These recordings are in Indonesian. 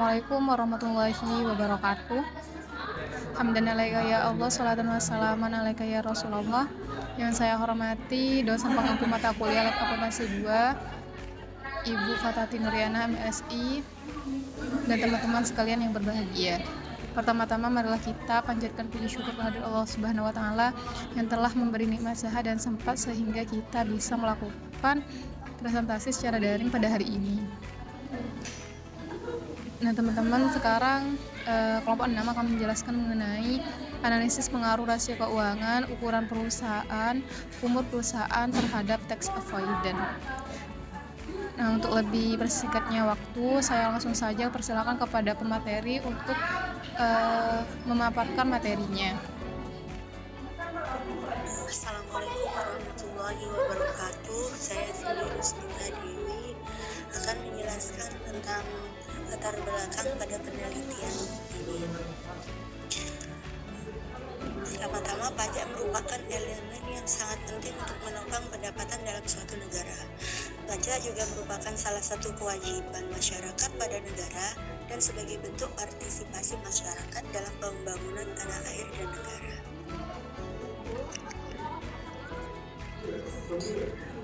Assalamualaikum warahmatullahi wabarakatuh. Hamdan alaika ya Allah, salatan wassalaman alaika ya Rasulullah. Yang saya hormati dosen pengampu mata kuliah Lab Akuntansi 2, Ibu Fatati Nuriana MSI, dan teman-teman sekalian yang berbahagia. Pertama-tama marilah kita panjatkan puji syukur kehadirat Allah Subhanahu wa taala yang telah memberi nikmat sehat dan sempat sehingga kita bisa melakukan presentasi secara daring pada hari ini. Nah, teman-teman, sekarang kelompok 6 akan menjelaskan mengenai analisis pengaruh rasio keuangan, ukuran perusahaan, umur perusahaan terhadap tax avoidance. Nah, untuk lebih bersingkatnya waktu, saya langsung saja persilakan kepada pemateri untuk memaparkan materinya. Assalamualaikum warahmatullahi wabarakatuh. Saya Sri Rusdina Dewi akan menjelaskan tentang latar belakang pada penelitian ini. Pertama-tama, pajak merupakan elemen yang sangat penting untuk menopang pendapatan dalam suatu negara. Pajak juga merupakan salah satu kewajiban masyarakat pada negara dan sebagai bentuk partisipasi masyarakat dalam pembangunan tanah air dan negara.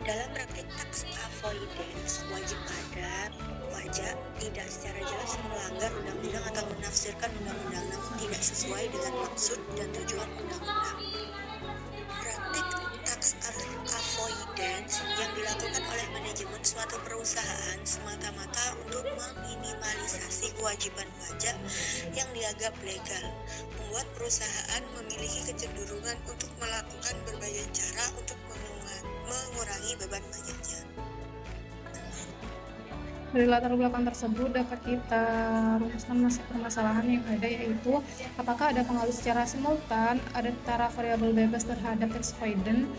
Dalam praktik tax avoidance, wajib pajak tidak secara jelas melanggar undang-undang atau menafsirkan undang-undang namun tidak sesuai dengan maksud dan tujuan undang-undang. Praktik tax avoidance yang dilakukan oleh manajemen suatu perusahaan semata-mata untuk meminimalisasi kewajiban pajak yang dianggap legal, membuat perusahaan memiliki kecenderungan untuk melakukan berbagai cara untuk mengurangi beban pajaknya. Dari latar belakang tersebut dapat kita rumuskan permasalahan yang ada, yaitu apakah ada pengaruh secara simultan antara variabel bebas terhadap tax avoidance,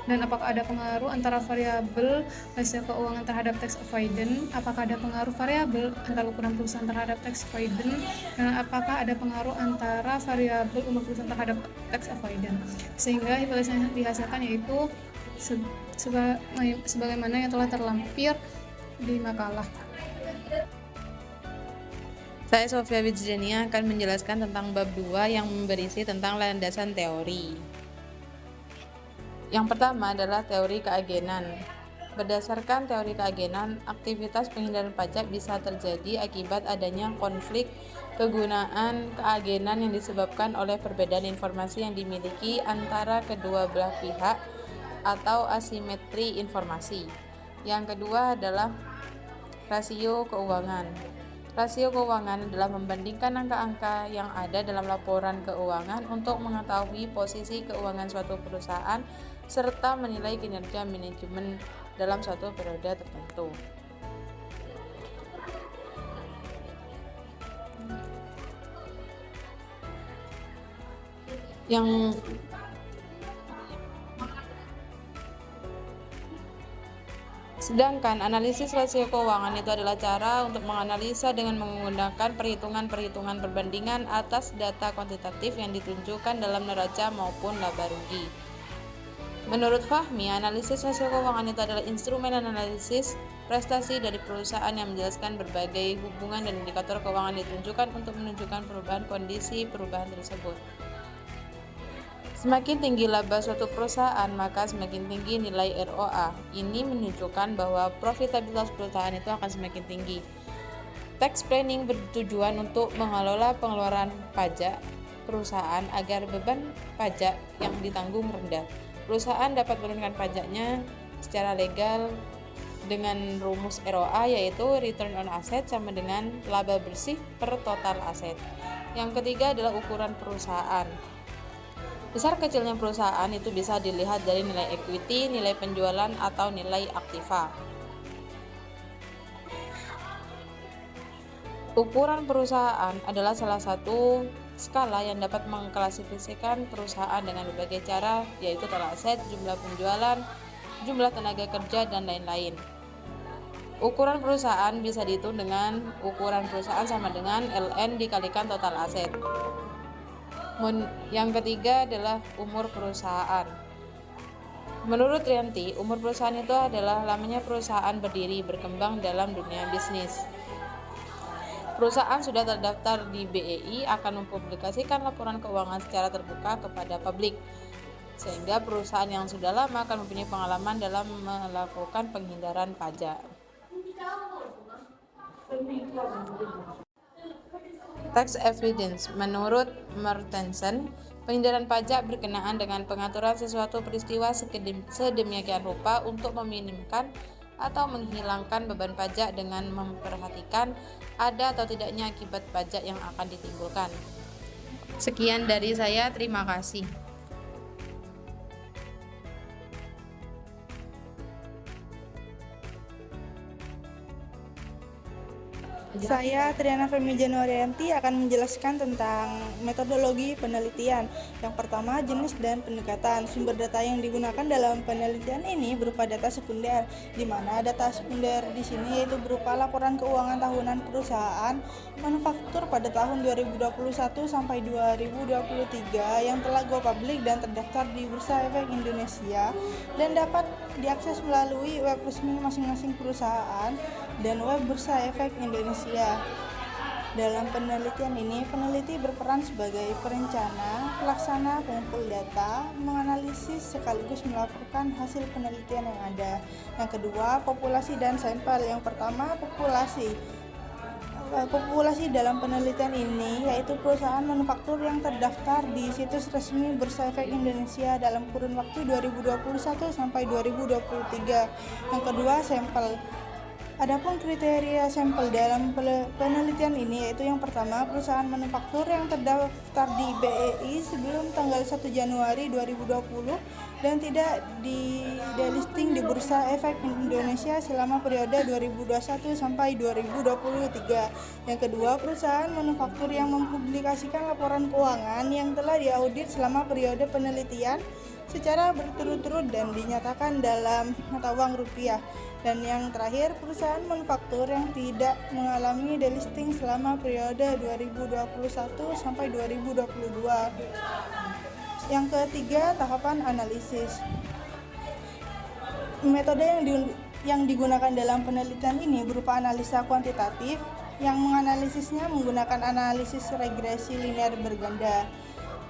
dan apakah ada pengaruh antara variabel rasio keuangan terhadap tax avoidance, apakah ada pengaruh variabel antara ukuran perusahaan terhadap tax avoidance, dan apakah ada pengaruh antara variabel umur perusahaan terhadap tax avoidance. Sehingga hipotesis yang dihasilkan yaitu sebagaimana yang telah terlampir di makalah. Saya Sofia Wijdania akan menjelaskan tentang bab 2 yang berisi tentang landasan teori. Yang pertama adalah teori keagenan. Berdasarkan teori keagenan, aktivitas penghindaran pajak bisa terjadi akibat adanya konflik kegunaan keagenan yang disebabkan oleh perbedaan informasi yang dimiliki antara kedua belah pihak atau asimetri informasi. Yang kedua adalah rasio keuangan. Rasio keuangan adalah membandingkan angka-angka yang ada dalam laporan keuangan untuk mengetahui posisi keuangan suatu perusahaan serta menilai kinerja manajemen dalam suatu periode tertentu. Sedangkan analisis rasio keuangan itu adalah cara untuk menganalisa dengan menggunakan perhitungan-perhitungan perbandingan atas data kuantitatif yang ditunjukkan dalam neraca maupun laba rugi. Menurut Fahmi, analisis rasio keuangan itu adalah instrumen analisis prestasi dari perusahaan yang menjelaskan berbagai hubungan dan indikator keuangan ditunjukkan untuk menunjukkan perubahan kondisi perubahan tersebut. Semakin tinggi laba suatu perusahaan, maka semakin tinggi nilai ROA. Ini menunjukkan bahwa profitabilitas perusahaan itu akan semakin tinggi. Tax planning bertujuan untuk mengelola pengeluaran pajak perusahaan agar beban pajak yang ditanggung rendah. Perusahaan dapat menurunkan pajaknya secara legal dengan rumus ROA, yaitu return on asset sama dengan laba bersih per total aset. Yang ketiga adalah ukuran perusahaan. Besar kecilnya perusahaan itu bisa dilihat dari nilai equity, nilai penjualan, atau nilai aktiva. Ukuran perusahaan adalah salah satu skala yang dapat mengklasifikasikan perusahaan dengan berbagai cara, yaitu total aset, jumlah penjualan, jumlah tenaga kerja, dan lain-lain. Ukuran perusahaan bisa dihitung dengan ukuran perusahaan sama dengan LN dikalikan total aset. Yang ketiga adalah umur perusahaan. Menurut Rianti, umur perusahaan itu adalah lamanya perusahaan berdiri berkembang dalam dunia bisnis. Perusahaan sudah terdaftar di BEI akan mempublikasikan laporan keuangan secara terbuka kepada publik, sehingga perusahaan yang sudah lama akan mempunyai pengalaman dalam melakukan penghindaran pajak. Tax evidence. Menurut Mortensen, penghindaran pajak berkenaan dengan pengaturan sesuatu peristiwa sedemikian rupa untuk meminimkan atau menghilangkan beban pajak dengan memperhatikan ada atau tidaknya akibat pajak yang akan ditimbulkan. Sekian dari saya, terima kasih. Saya Triana Femi Januarianti akan menjelaskan tentang metodologi penelitian. Yang pertama, jenis dan pendekatan. Sumber data yang digunakan dalam penelitian ini berupa data sekunder, di mana data sekunder di sini yaitu berupa laporan keuangan tahunan perusahaan manufaktur pada tahun 2021 sampai 2023 yang telah go public dan terdaftar di Bursa Efek Indonesia dan dapat diakses melalui web resmi masing-masing perusahaan dan web Bursa Efek Indonesia. Dalam penelitian ini, peneliti berperan sebagai perencana, pelaksana, pengumpul data, menganalisis sekaligus melaporkan hasil penelitian yang ada. Yang kedua, populasi dan sampel. Yang pertama, populasi. Populasi dalam penelitian ini yaitu perusahaan manufaktur yang terdaftar di situs resmi Bursa Efek Indonesia dalam kurun waktu 2021 sampai 2023. Yang kedua, sampel. Adapun kriteria sampel dalam penelitian ini yaitu yang pertama, perusahaan manufaktur yang terdaftar di BEI sebelum tanggal 1 Januari 2020 dan tidak delisting di Bursa Efek Indonesia selama periode 2021 sampai 2023. Yang kedua, perusahaan manufaktur yang mempublikasikan laporan keuangan yang telah diaudit selama periode penelitian secara berturut-turut dan dinyatakan dalam mata uang rupiah. Dan yang terakhir, perusahaan manufaktur yang tidak mengalami delisting selama periode 2021 sampai 2022. Yang ketiga, tahapan analisis. Metode yang digunakan dalam penelitian ini berupa analisa kuantitatif yang menganalisisnya menggunakan analisis regresi linear berganda.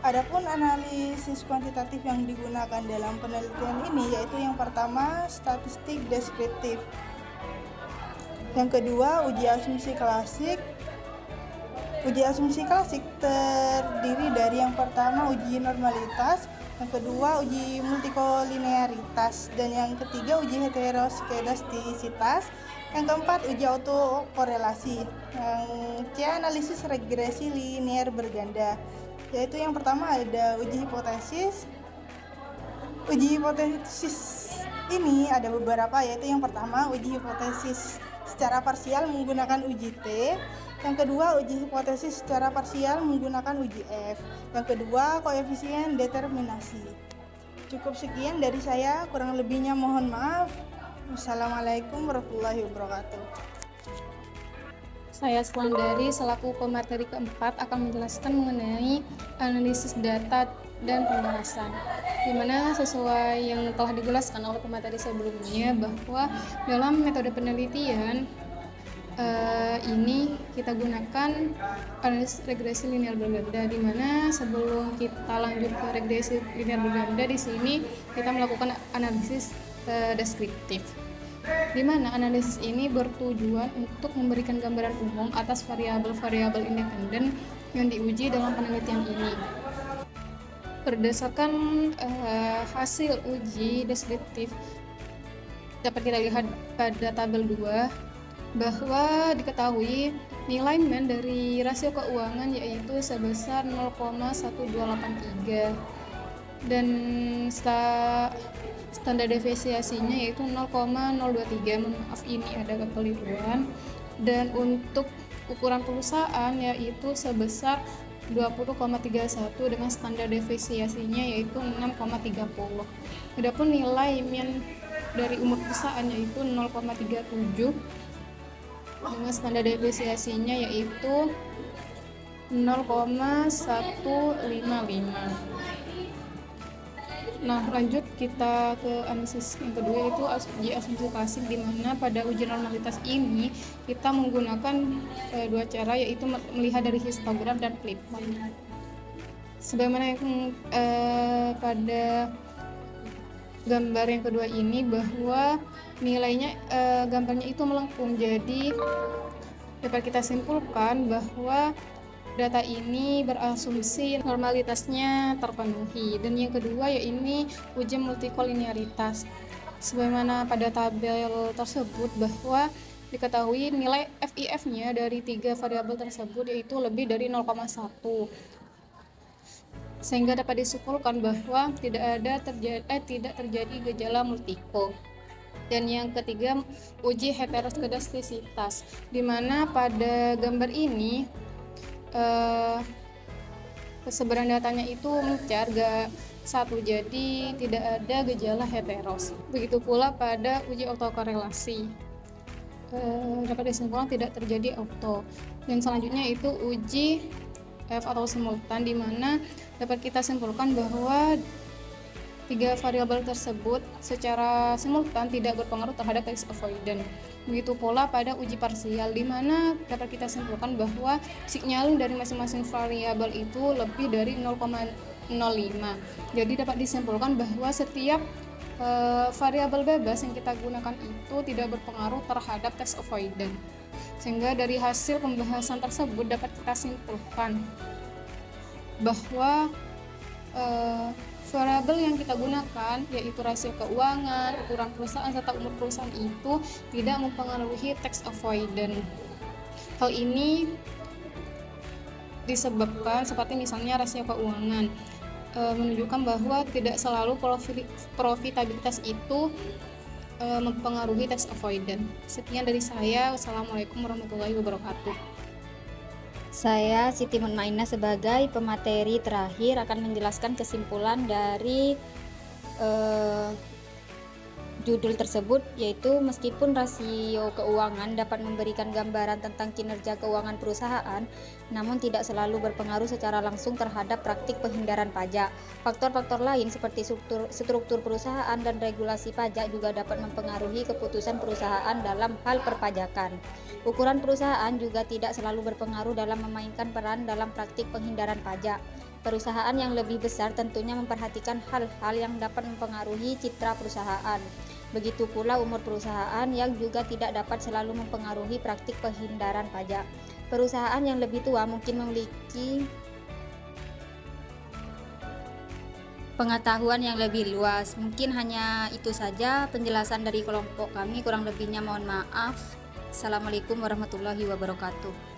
Adapun analisis kuantitatif yang digunakan dalam penelitian ini yaitu yang pertama, statistik deskriptif. Yang kedua, uji asumsi klasik. Uji asumsi klasik terdiri dari yang pertama, uji normalitas, yang kedua, uji multikolinearitas, dan yang ketiga, uji heteroskedastisitas, yang keempat, uji autokorelasi. Yang C, analisis regresi linear berganda. Yaitu yang pertama ada uji hipotesis. Uji hipotesis ini ada beberapa, yaitu yang pertama uji hipotesis secara parsial menggunakan uji T. Yang kedua uji hipotesis secara parsial menggunakan uji F. Yang kedua koefisien determinasi. Cukup sekian dari saya, kurang lebihnya mohon maaf. Wassalamualaikum warahmatullahi wabarakatuh. Saya Selandari selaku pemateri keempat akan menjelaskan mengenai analisis data dan pembahasan, di mana sesuai yang telah dijelaskan oleh pemateri sebelumnya bahwa dalam metode penelitian ini kita gunakan analisis regresi linear berganda, di mana sebelum kita lanjut ke regresi linear berganda di sini kita melakukan analisis deskriptif, di mana analisis ini bertujuan untuk memberikan gambaran umum atas variabel-variabel independen yang diuji dalam penelitian ini. Berdasarkan hasil uji deskriptif dapat kita lihat pada tabel 2 bahwa diketahui nilai min dari rasio keuangan yaitu sebesar 0,1283 dan standar deviasinya yaitu 0,023. Maaf, ini ada kekeliruan. Dan untuk ukuran perusahaan yaitu sebesar 20,31 dengan standar deviasinya yaitu 6,30. Adapun nilai min dari umur perusahaan yaitu 0,37 dengan standar deviasinya yaitu 0,155. Nah, lanjut kita ke analisis yang kedua, yaitu uji asumsi klasik, di mana pada uji normalitas ini kita menggunakan dua cara, yaitu melihat dari histogram dan clipboard. Sebagaimana yang pada gambar yang kedua ini, bahwa nilainya gambarnya itu melengkung, jadi dapat kita simpulkan bahwa data ini berasumsi normalitasnya terpenuhi. Dan yang kedua yaitu uji multikolinearitas. Sebagaimana pada tabel tersebut bahwa diketahui nilai FIF-nya dari 3 variabel tersebut yaitu lebih dari 0,1. Sehingga dapat disimpulkan bahwa tidak terjadi gejala multiko. Dan yang ketiga, uji heteroskedastisitas, di mana pada gambar ini persebaran datanya itu mencar gak satu, jadi tidak ada gejala heteros. Begitu pula pada uji autokorelasi, dapat disimpulkan tidak terjadi auto. Dan selanjutnya itu uji F atau simultan, di mana dapat kita simpulkan bahwa 3 variabel tersebut secara simultan tidak berpengaruh terhadap tax avoidance. Begitu pula pada uji parsial, di mana dapat kita simpulkan bahwa signaling dari masing-masing variabel itu lebih dari 0,05. Jadi dapat disimpulkan bahwa setiap variabel bebas yang kita gunakan itu tidak berpengaruh terhadap tax avoidance. Sehingga dari hasil pembahasan tersebut dapat kita simpulkan bahwa variabel yang kita gunakan, yaitu rasio keuangan, ukuran perusahaan, serta umur perusahaan itu tidak mempengaruhi tax avoidance. Hal ini disebabkan seperti misalnya rasio keuangan menunjukkan bahwa tidak selalu profitabilitas itu mempengaruhi tax avoidance. Sekian dari saya. Wassalamualaikum warahmatullahi wabarakatuh. Saya Siti Munmainah sebagai pemateri terakhir akan menjelaskan kesimpulan dari judul tersebut, yaitu meskipun rasio keuangan dapat memberikan gambaran tentang kinerja keuangan perusahaan, namun tidak selalu berpengaruh secara langsung terhadap praktik penghindaran pajak. Faktor-faktor lain seperti struktur perusahaan dan regulasi pajak juga dapat mempengaruhi keputusan perusahaan dalam hal perpajakan. Ukuran perusahaan juga tidak selalu berpengaruh dalam memainkan peran dalam praktik penghindaran pajak. Perusahaan yang lebih besar tentunya memperhatikan hal-hal yang dapat mempengaruhi citra perusahaan. Begitu pula umur perusahaan yang juga tidak dapat selalu mempengaruhi praktik penghindaran pajak. Perusahaan yang lebih tua mungkin memiliki pengetahuan yang lebih luas. Mungkin hanya itu saja penjelasan dari kelompok kami, kurang lebihnya mohon maaf. Assalamualaikum warahmatullahi wabarakatuh.